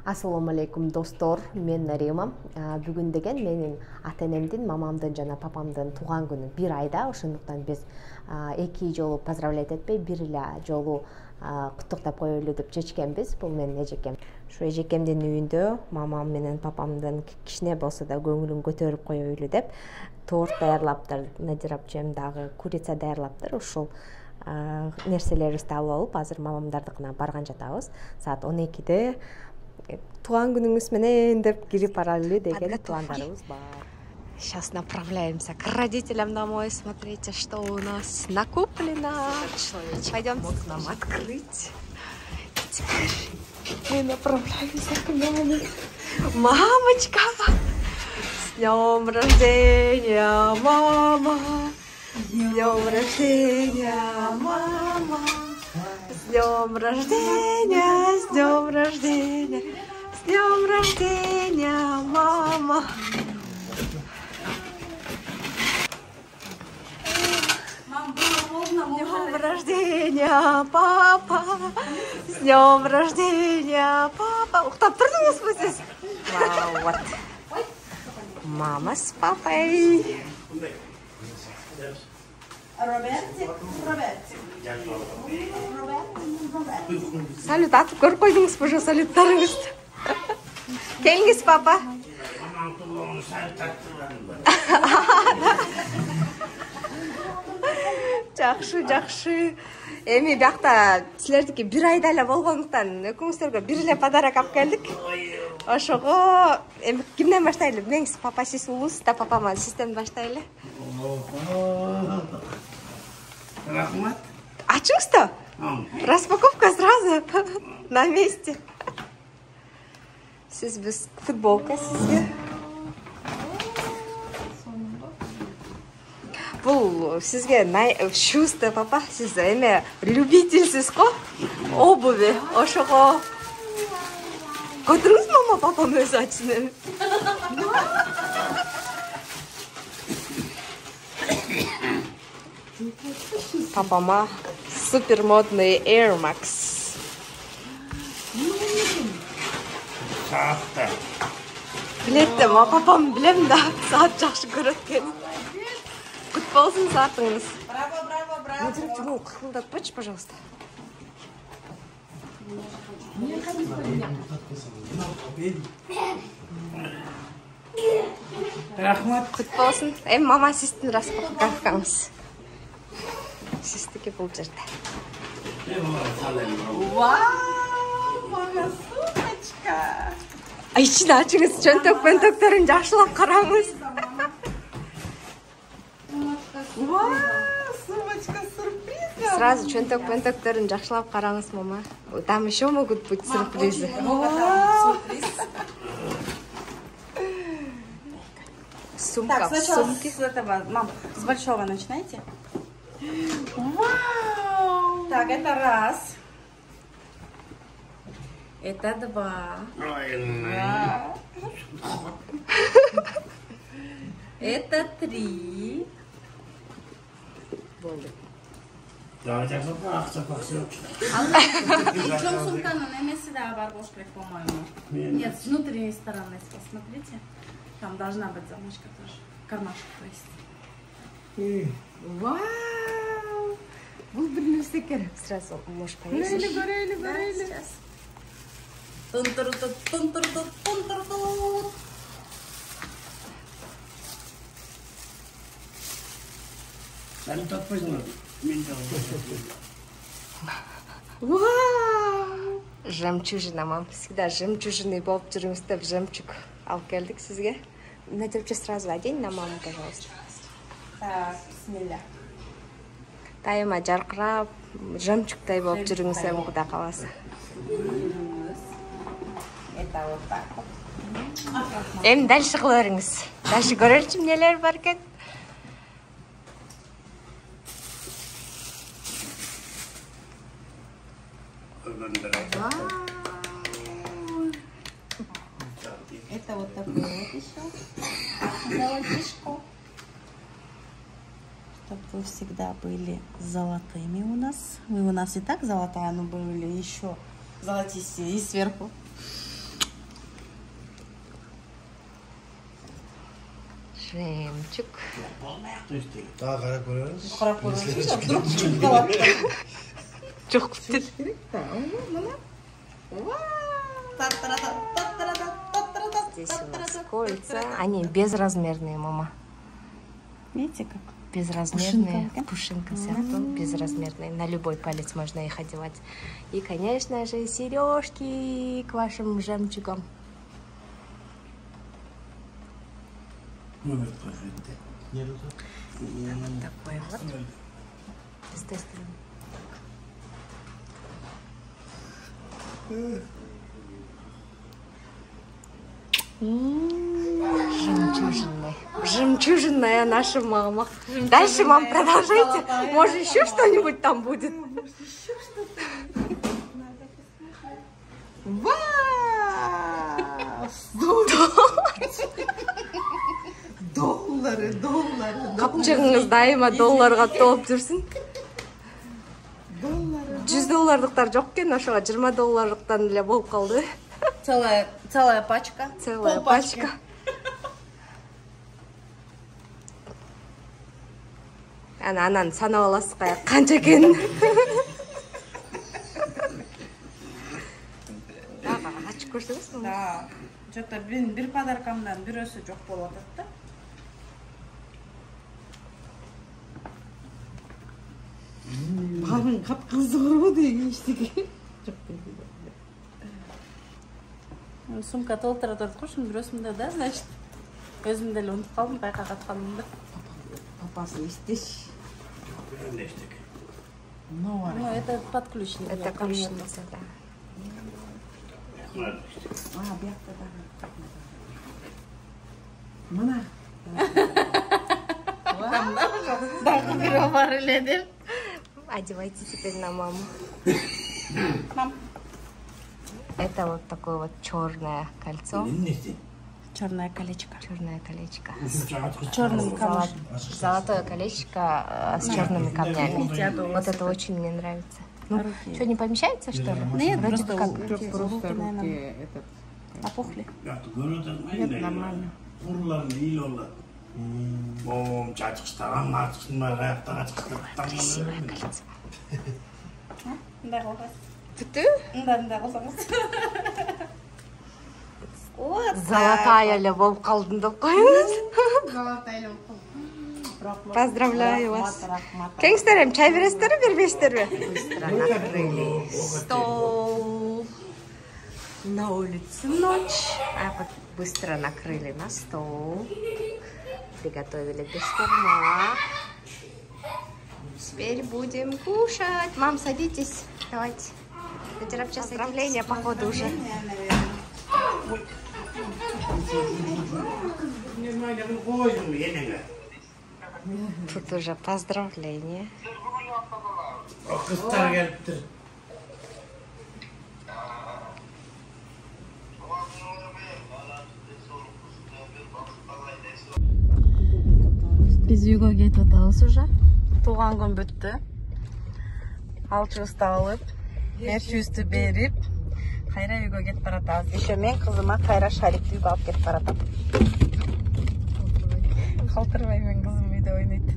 Ассаламу алейкум достор, мен Нарима. Бүгін деген менің ата-энемдин, мамамдын жана папамдын туган күнү бир айда. Ошондуктан биз эки жолу поздравлять этпей, бир эле жолу куттуктап коелу деп чечкенбиз. Бул менин эжекем. Ушу эжекемдин үйүндө мамам менен папамдын кичине болсо да көңүлүн көтөрүп коелу деп торт даярлаптыр, Надир апчем дагы курица даярлаптыр. Ушул нерселерибизди алып алып, азыр мамамдардыкына барган жатабыз. Саат 12-де туган күнүңүз менен деп кирип баралы деген пландарыбыз бар. Сейчас направляемся к родителям домой. Смотрите, что у нас накоплено. Пойдем к нам открыть. И теперь мы направляемся к маме. Мамочка! С днем рождения, мама! С днем рождения, мама! С днем рождения, с днем рождения, с днем рождения, мама! С днем рождения, папа! С днем рождения, папа! Уктап турдуңуз бу сиз? Вау, вот. Мама с папой. Салют атып көрүп койдуңузбу ошо салюттарыңызды? Келиңиз, папа. Жакшы, жакшы. Эми биякта силердики бир айда эле болгондуктан экөөңүздөргө бир эле подарок алып келдик. Ошого эми кимден баштайлы? Билеңиз, папа сиз улуусуз да, папама сизден баштайлы. Рахмат. Ачыңыз да? Распаковка сразу на месте. Сиз без футболка сизге. Бул сизге шуста, папа, сиз эме любительсиз го обуви. Ошого көтөрүңүз, мама, папам өзү ачсын. Папама супер модный Air Max. Саатта. Билет да, папам билем да, саат жакшы көрөт экен. Кут болсун саатыңыз. Браво, браво, браво. Надир, чего кыхылдатпачы, пожалуйста. Рахмат. Кут болсун. Мама сиздин распаковкаңыз. Сиздики бул жерде. Вау, моя сумочка. Ичин ачыңыз, чөнтөк-пөнтөктөрүн жакшылап караңыз. Вау, сумочка сюрприз. Сразу чөнтөк-пөнтөктөрүн жакшылап караңыз, мама. Там еще могут быть сюрпризы. Сумка Так, в сначала сумке. с этого, мам, с большого начинайте. Вау! Так, это раз. Это два. Это три. Причем сумка на месте, да, барбошка, по-моему. Нет, с внутренней стороны, посмотрите. Там должна быть замочка тоже. Кармашек, то есть. Вау! Бул бир нерсе керек. Сразу можешь повесить. Горели. Сейчас. Тун-тур-тут, тун-тур-тут, тун-тур-тут. Вау! Жемчужина, мам. Всегда жемчужины болуп жүрүңүз деп жемчуг алып келдик сизге. Надирче сразу одень на маму, пожалуйста. Так, бисмилля. Дайыма жаркырап, жемчугдай болуп жүрүңүз эми Кудай кааласа. Это вот так вот. Эми дальше кыла бериңиз. Дальше көрөлүчү эмнелер бар экен. Это вот такой вот еще. Золотишко. Чтобы вы всегда были золотыми у нас. Вы у нас и так золотая, но были еще золотистее и сверху. Жемчуг. Daha kara koyarız. Қарап көріңіз, вдруг шығып қалады. Жоқ деп. Здесь у нас кольца. Они безразмерные, мама. Видите, как? Безразмерные. Пушинка сякту. Безразмерные. На любой палец можно их одевать. И, конечно же, сережки к вашим жемчугам. Вот такой вот. С той стороны. Жемчужинная. Жемчужинная наша мама. Дальше, мам, продолжайте. Может, еще что-нибудь там будет? Доллары. Қапчығыңыз дайыма долларға толып жүрсін. $100 жоқ екен, ошоға $20 эле болуп калды. Целая пачка. Целая пачка. Анан санап аласыз канча экенин. Ачып көрсөңүз. Да. Что-то бир подаркамдан бирөөсү жок болуп атат да. Бағын қап-қызығы ғой деген ештеге. Сумка толтыра тұрды ғой, şimdi бирөөсүндө да, значит. Өзүм деле унутуп калдым, байкагатқаным да. Папасы естеш. Ну, это подключник. Это ключница, да. Бияқта да. Мына. Бирөө бар эле деп. Одевайте теперь на маму. Мам. Это вот такое вот черное кольцо. Черное колечко. Черное колечко. С черным камушком. Золотое колечко с черными камнями. Вот это очень мне нравится. Ну, что, не помещается, что ли? Нет, Вроде просто как. Просто руки этот. Опухли. Нет, нормально. Красивое кольцо. Мындай кылбайсыз. Бүтү? Мындай кылсаңыз. Золотая эле болуп калдым деп коюңуз. Поздравляю вас. Кеңиздер эми чай бересиздерби, бербейсиздерби? Быстро накрыли стол. На улице ночь. А вот быстро накрыли на стол. Приготовили бешбармак. Теперь будем кушать. Мам, садитесь. Давайте. Поздравления, походу, уже. Тут уже поздравления. Биз үйгө кетип атабыз уже. Туулган күн бүттү. Алчыбызды алып, мерчибизди берип, кайра үйгө кетип баратабыз. Еще мен кызыма кайра шарикти үйгө алып кетип баратам. Калтырбай, мен кызым үйдө ойнойт.